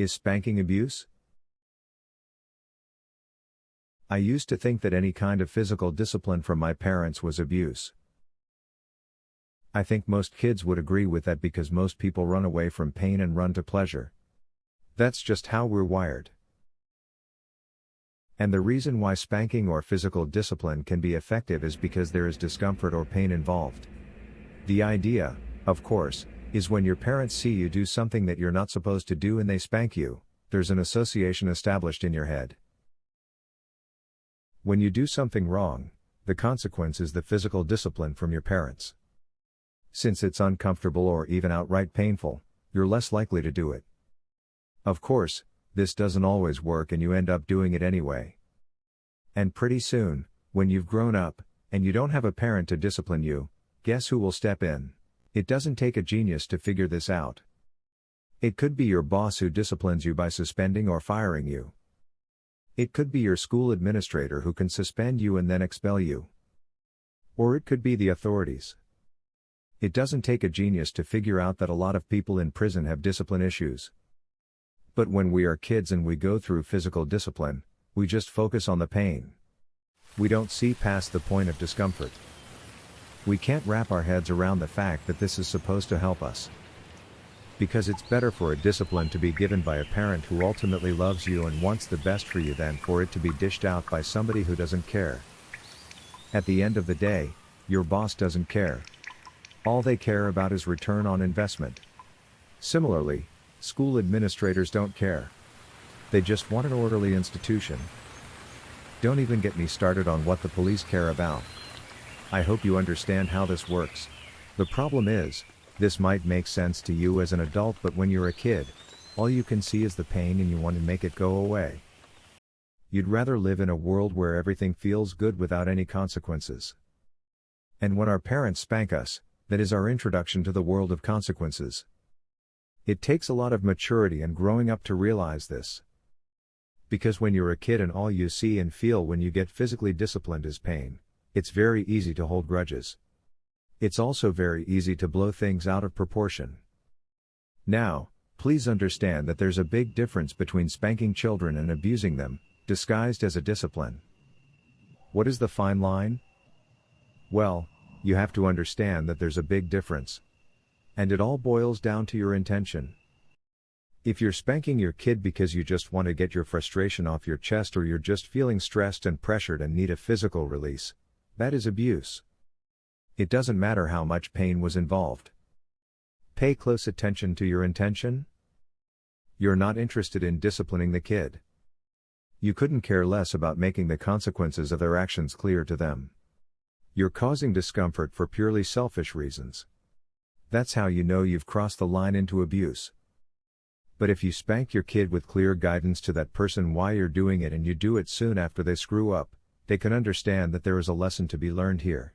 Is spanking abuse? I used to think that any kind of physical discipline from my parents was abuse. I think most kids would agree with that because most people run away from pain and run to pleasure. That's just how we're wired. And the reason why spanking or physical discipline can be effective is because there is discomfort or pain involved. The idea, of course, is when your parents see you do something that you're not supposed to do and they spank you, there's an association established in your head. When you do something wrong, the consequence is the physical discipline from your parents. Since it's uncomfortable or even outright painful, you're less likely to do it. Of course, this doesn't always work and you end up doing it anyway. And pretty soon, when you've grown up, and you don't have a parent to discipline you, guess who will step in? It doesn't take a genius to figure this out. It could be your boss who disciplines you by suspending or firing you. It could be your school administrator who can suspend you and then expel you. Or it could be the authorities. It doesn't take a genius to figure out that a lot of people in prison have discipline issues. But when we are kids and we go through physical discipline, we just focus on the pain. We don't see past the point of discomfort. We can't wrap our heads around the fact that this is supposed to help us. Because it's better for a discipline to be given by a parent who ultimately loves you and wants the best for you than for it to be dished out by somebody who doesn't care. At the end of the day, your boss doesn't care. All they care about is return on investment. Similarly, school administrators don't care. They just want an orderly institution. Don't even get me started on what the police care about. I hope you understand how this works. The problem is, this might make sense to you as an adult, but when you're a kid, all you can see is the pain and you want to make it go away. You'd rather live in a world where everything feels good without any consequences. And when our parents spank us, that is our introduction to the world of consequences. It takes a lot of maturity and growing up to realize this. Because when you're a kid and all you see and feel when you get physically disciplined is pain, it's very easy to hold grudges. It's also very easy to blow things out of proportion. Now, please understand that there's a big difference between spanking children and abusing them, disguised as a discipline. What is the fine line? Well, you have to understand that there's a big difference. And it all boils down to your intention. If you're spanking your kid because you just want to get your frustration off your chest or you're just feeling stressed and pressured and need a physical release, that is abuse. It doesn't matter how much pain was involved. Pay close attention to your intention. You're not interested in disciplining the kid. You couldn't care less about making the consequences of their actions clear to them. You're causing discomfort for purely selfish reasons. That's how you know you've crossed the line into abuse. But if you spank your kid with clear guidance to that person why you're doing it and you do it soon after they screw up, they can understand that there is a lesson to be learned here.